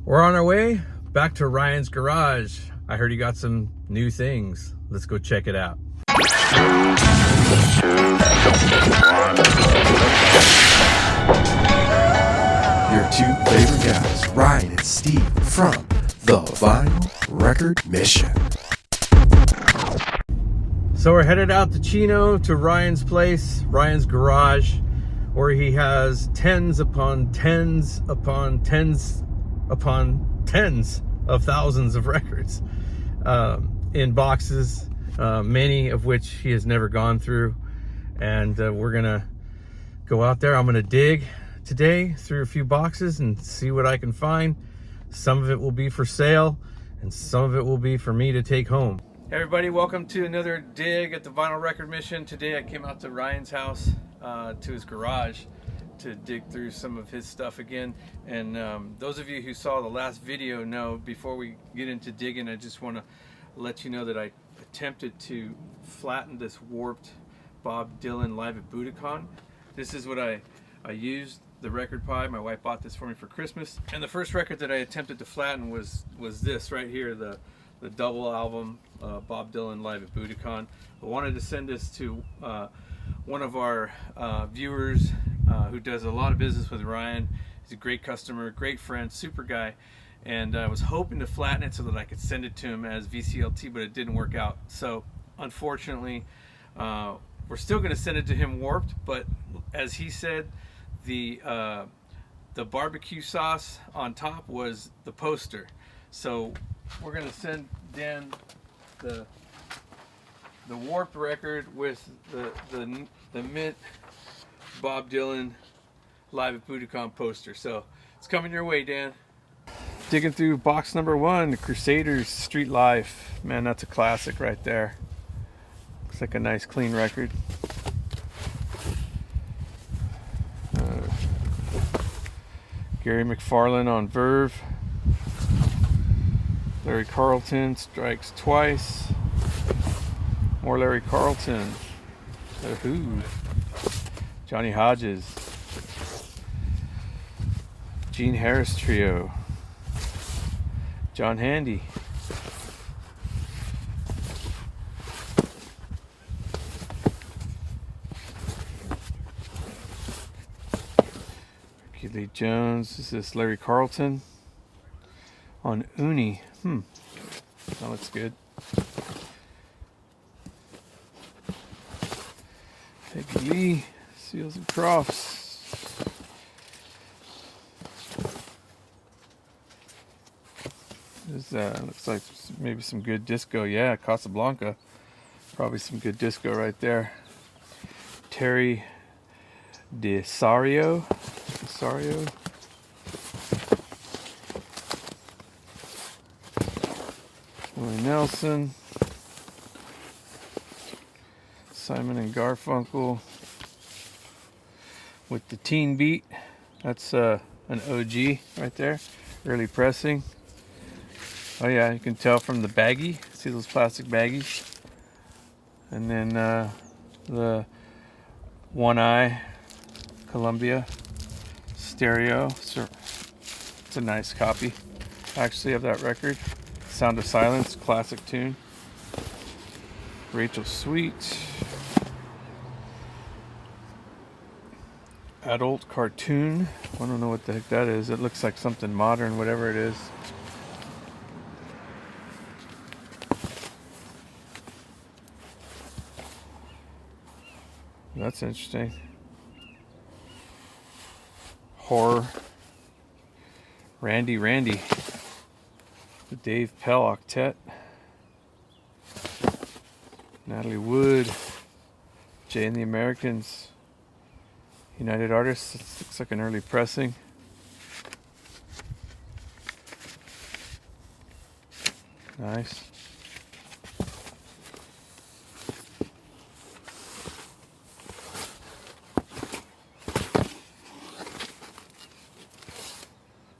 We're on our way back to Ryan's garage. I heard he got some new things. Let's go check it out. Your two favorite guys, Ryan and Steve, from the Vinyl Record Mission. So we're headed out to Chino to Ryan's place, Ryan's garage, where he has tens upon tens upon tens upon tens of thousands of records in boxes, many of which he has never gone through. And we're gonna go out there. I'm gonna dig today through a few boxes and see what I can find. Some of it will be for sale and some of it will be for me to take home. Hey everybody, welcome to another dig at the Vinyl Record Mission. Today I came out to Ryan's house, to his garage, to dig through some of his stuff again. And those of you who saw the last video know, before we get into digging, I just want to let you know that I attempted to flatten this warped Bob Dylan Live at Budokan. This is what I used, the record pie. My wife bought this for me for Christmas. And the first record that I attempted to flatten was this right here, the double album, Bob Dylan Live at Budokan. I wanted to send this to one of our viewers who does a lot of business with Ryan. He's a great customer, great friend, super guy. And I was hoping to flatten it so that I could send it to him as VCLT, but it didn't work out. So unfortunately, we're still going to send it to him warped, but as he said, the barbecue sauce on top was the poster. So we're going to send Dan the warped record with the mint Bob Dylan Live at Budokan poster. So it's coming your way, Dan. Digging through box number 1, the Crusaders Street Life. Man, that's a classic right there. Looks like a nice clean record. Gary McFarlane on Verve. Larry Carlton, Strikes Twice. More Larry Carlton. The Who. Johnny Hodges. Gene Harris Trio. John Handy. Ricky Lee Jones. This is Larry Carlton on Uni. That looks good. Peggy Lee, Seals and Crofts. This looks like maybe some good disco. Yeah, Casablanca. Probably some good disco right there. Terry DeSario. Willie Nelson. Simon and Garfunkel with the Teen Beat. That's an OG right there. Early pressing. Oh yeah, you can tell from the baggie. See those plastic baggies? And then the One Eye Columbia stereo. So it's a nice copy actually of that record. Sound of Silence, classic tune. Rachel Sweet. Adult cartoon. I don't know what the heck that is. It looks like something modern, whatever it is. That's interesting. Horror. Randy. The Dave Pell Octet. Natalie Wood. Jay and the Americans. United Artists. This looks like an early pressing. Nice.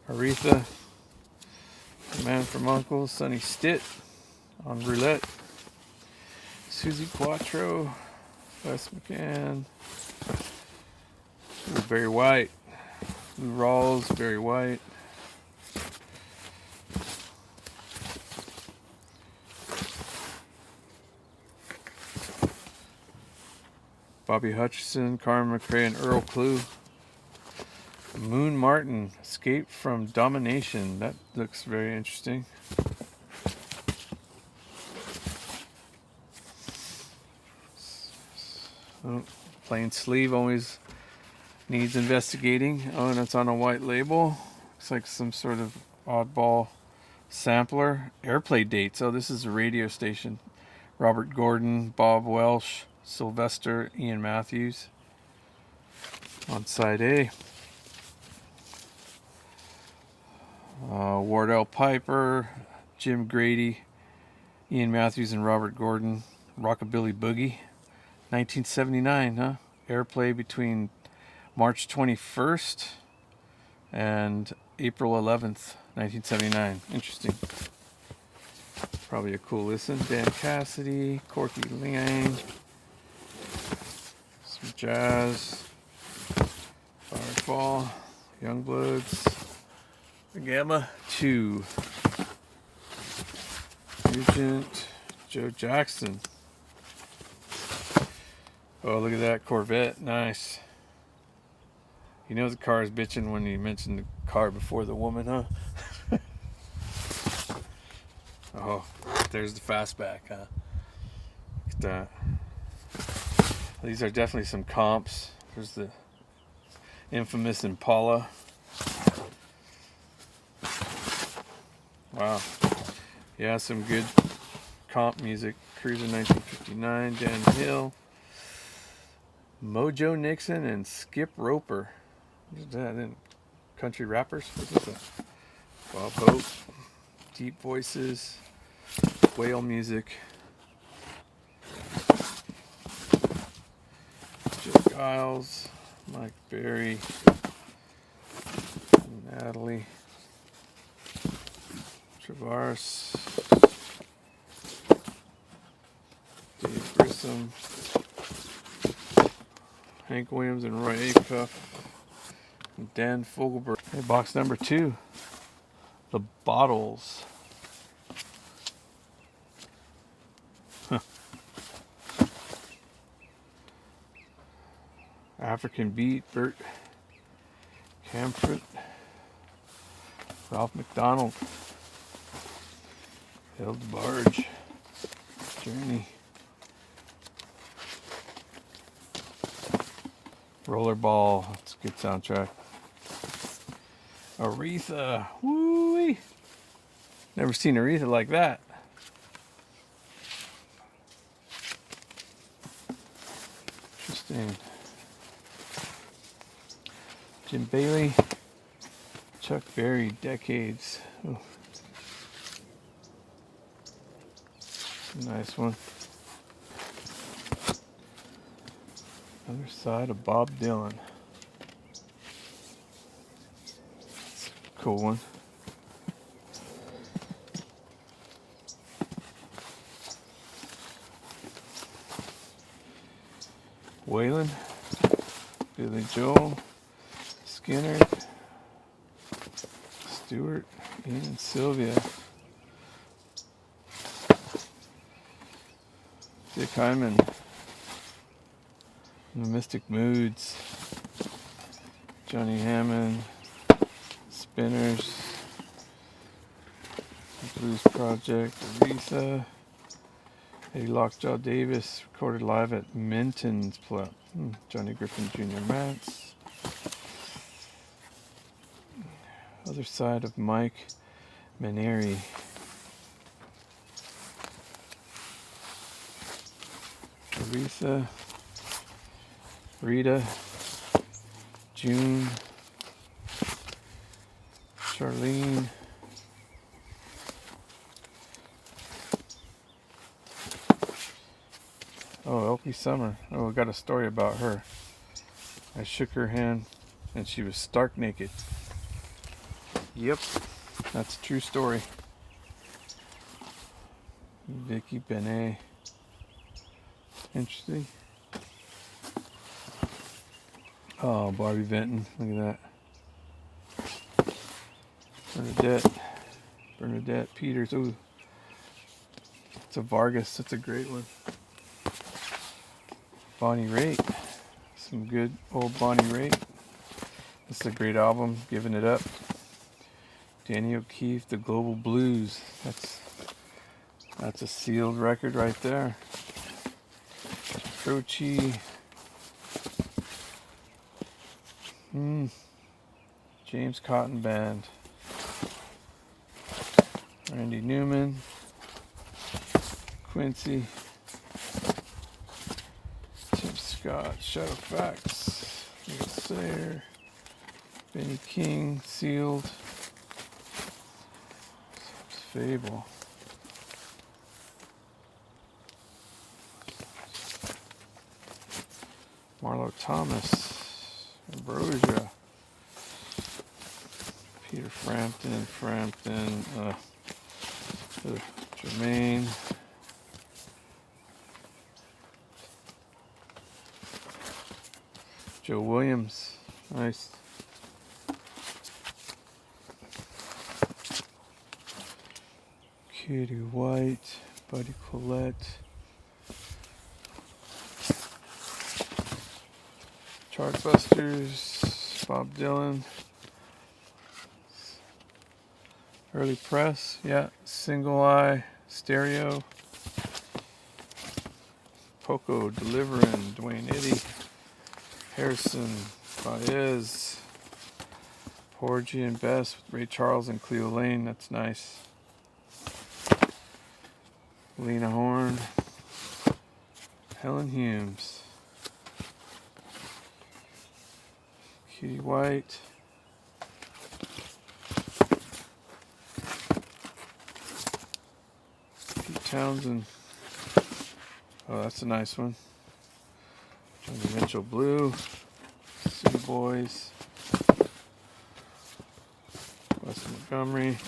Aretha, The Man from U.N.C.L.E., Sonny Stitt on Roulette, Susie Quattro, Wes McCann, Barry White, Lou Rawls, Barry White, Bobby Hutcherson, Carmen McRae, and Earl Klugh. Moon Martin, Escape from Domination. That looks very interesting. Oh, plain sleeve always needs investigating. Oh, and it's on a white label. Looks like some sort of oddball sampler. Airplay dates. Oh, this is a radio station. Robert Gordon, Bob Welsh, Sylvester, Ian Matthews. On side A. Wardell Piper, Jim Grady, Ian Matthews, and Robert Gordon. Rockabilly Boogie. 1979, huh? Airplay between March 21st and April 11th, 1979. Interesting. Probably a cool listen. Dan Cassidy, Corky Lang, some jazz, Firefall, Youngbloods, the Gamma 2, Nugent, Joe Jackson. Oh, look at that Corvette. Nice. You know the car is bitching when you mention the car before the woman, huh? Oh, there's the fastback, huh? Look at that. These are definitely some comps. There's the infamous Impala. Wow. Yeah, some good comp music. Cruiser 1959, Dan Hill, Mojo Nixon, and Skip Roper. What is that? Then country rappers? What is that? Bob Hope, Deep Voices, Whale Music, Joe Giles, Mike Berry, Natalie Travaris, Dave Grissom, Hank Williams, and Roy Acuff, and Dan Fogelberg. Hey, box number 2, The Bottles. Huh. African Beat, Bert Camford, Ralph McDonald, Held Barge, Journey, Rollerball. That's a good soundtrack. Aretha, woo-wee. Never seen Aretha like that. Interesting. Jim Bailey, Chuck Berry, Decades. Ooh. Nice one. Other side of Bob Dylan. Cool one. Waylon, Billy Joel, Skinner, Stewart, Ian and Sylvia, Dick Hyman, The Mystic Moods, Johnny Hammond, Spinners, Blues Project, Aretha, Eddie Lockjaw Davis, recorded live at Minton's Club. Johnny Griffin Jr. Mats. Other side of Mike Maneri. Aretha, Rita, June, Charlene, oh, Elkie Summer. Oh, I got a story about her. I shook her hand and she was stark naked. Yep, that's a true story. Vicky Benet. Interesting. Oh, Barbie Benton. Look at that. Bernadette Peters. Ooh. It's a Vargas. That's a great one. Bonnie Raitt. Some good old Bonnie Raitt. This is a great album, Giving It Up. Danny O'Keefe, The Global Blues. That's a sealed record right there. Croce. James Cotton Band. Randy Newman. Quincy. Tim Scott. Shadowfax. Neil Sayer. Benny King. Sealed. Fable. Marlo Thomas. Ambrosia. Peter Frampton. Jermaine. Joe Williams. Nice. Katie White. Buddy Collette. Chartbusters. Bob Dylan. Early Press, yeah. Single Eye, Stereo. Poco, Deliverin', Dwayne Eddy. Harrison, Baez. Porgy and Bess with Ray Charles and Cleo Lane, that's nice. Lena Horne. Helen Humes. Katie White. Townsend. Oh, that's a nice one. Johnny Mitchell Blue. City Boys. Wes Montgomery.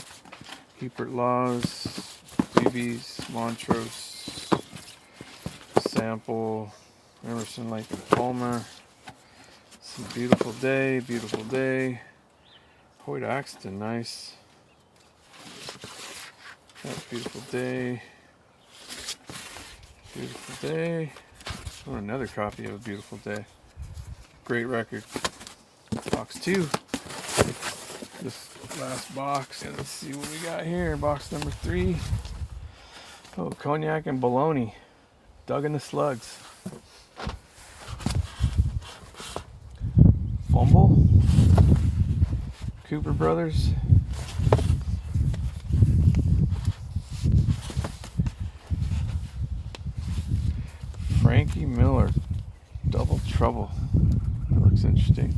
Hebert Laws. BB's. Montrose. Sample. Emerson, Lake and Palmer. Some Beautiful Day. Beautiful Day. Hoyt Axton, nice. That's Beautiful Day. Beautiful Day. Oh, another copy of A Beautiful Day. Great record. Box 2. This last box. And let's see what we got here. Box number 3. Oh, Cognac and Bologna. Doug and the Slugs. Fumble. Cooper Brothers. Frankie Miller, Double Trouble. That looks interesting.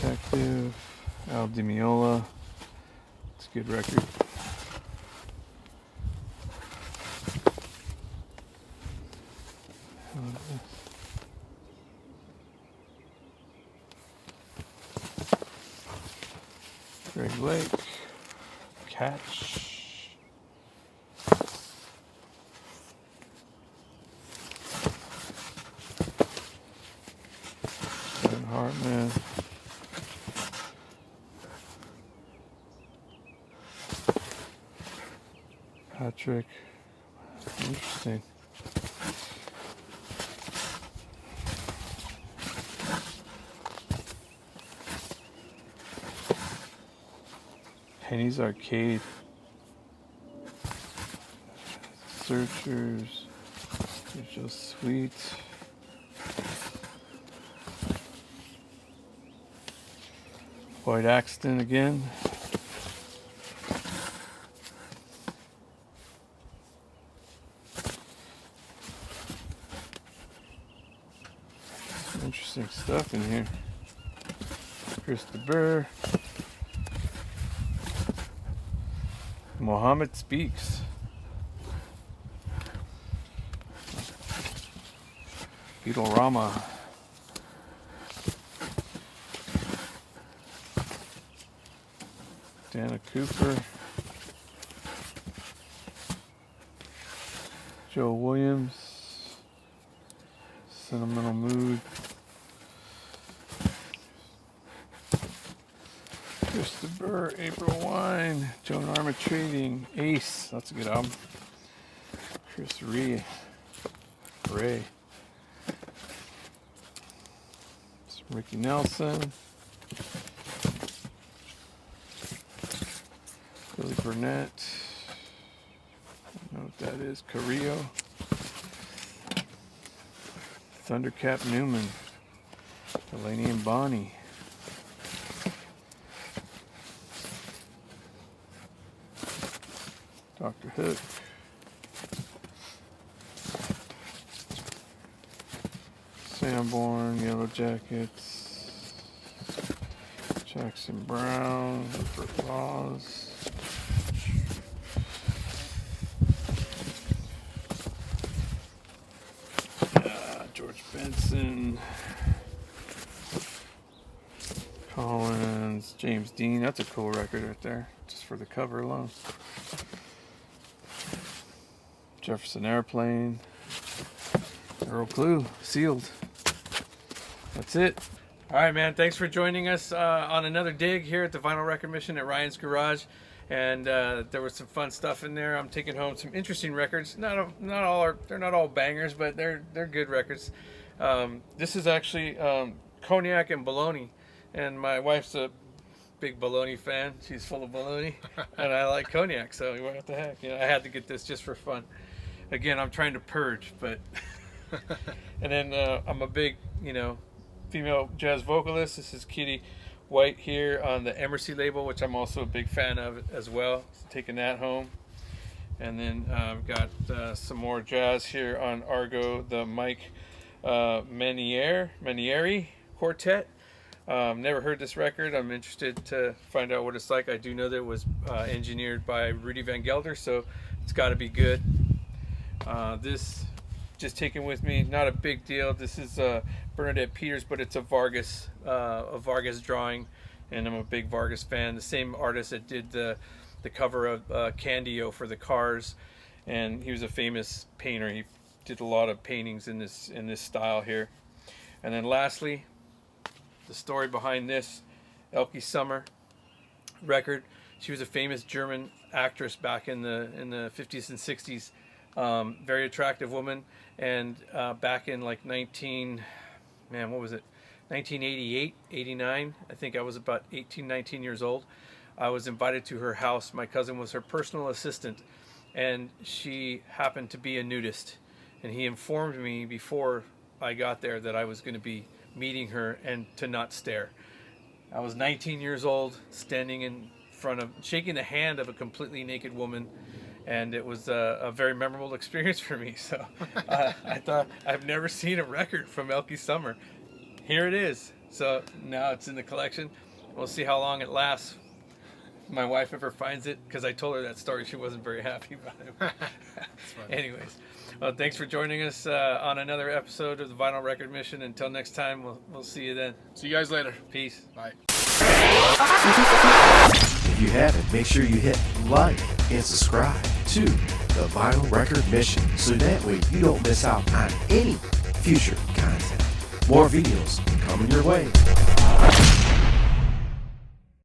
Detective, Al Di Meola. It's a good record. Greg Lake, Catch. Ben Hartman. Patrick. Interesting. Penny's Arcade. Searchers. It's just sweet. Hoyt Axton again. Interesting stuff in here. Krista Burr. Mohammed Speaks. Beatle-rama. Dana Cooper. Joe Williams. Sentimental Mood. Christopher, April Wine, Joan Armatrading, Ace, that's a good album. Chris Ray. Ricky Nelson. Billy Burnett. I don't know what that is. Carrillo. Thundercat Newman. Delaney and Bonnie. Dr. Hook. Sanborn, Yellow Jackets. Jackson Brown, Rupert Laws. George Benson. Collins, James Dean. That's a cool record right there, just for the cover alone. Jefferson Airplane. Earl Klugh, Sealed. That's it. All right, man. Thanks for joining us on another dig here at the Vinyl Record Mission at Ryan's Garage. And there was some fun stuff in there. I'm taking home some interesting records. They're not all bangers, but they're good records. This is actually Cognac and Bologna, and my wife's a big Bologna fan. She's full of Bologna, and I like Cognac, so what the heck? I had to get this just for fun. Again, I'm trying to purge, but and then I'm a big, female jazz vocalist. This is Kitty White here on the Emercy label, which I'm also a big fan of as well. So taking that home. And then I've got some more jazz here on Argo, the Mike Manieri Quartet. Never heard this record. I'm interested to find out what it's like. I do know that it was engineered by Rudy Van Gelder, so it's got to be good. This just taken with me, not a big deal. This is Bernadette Peters, but it's a Vargas drawing, and I'm a big Vargas fan. The same artist that did the cover of Candio for the Cars, and he was a famous painter. He did a lot of paintings in this style here. And then lastly, the story behind this Elke Sommer record. She was a famous German actress back in the 50s and 60s. Very attractive woman, and back in like 1988, 89, I think I was about 18, 19 years old. I was invited to her house. My cousin was her personal assistant, and she happened to be a nudist, and he informed me before I got there that I was going to be meeting her and to not stare. I was 19 years old, standing in front of, shaking the hand of a completely naked woman, and it was a very memorable experience for me. So I thought, I've never seen a record from Elke Sommer. Here it is. So now it's in the collection. We'll see how long it lasts. My wife ever finds it, because I told her that story. She wasn't very happy about it. Anyways, well, thanks for joining us on another episode of the Vinyl Record Mission. Until next time, we'll see you then. See you guys later. Peace. Bye. If you haven't, make sure you hit like and subscribe to the Vinyl Record Mission, so that way you don't miss out on any future content. More videos coming your way.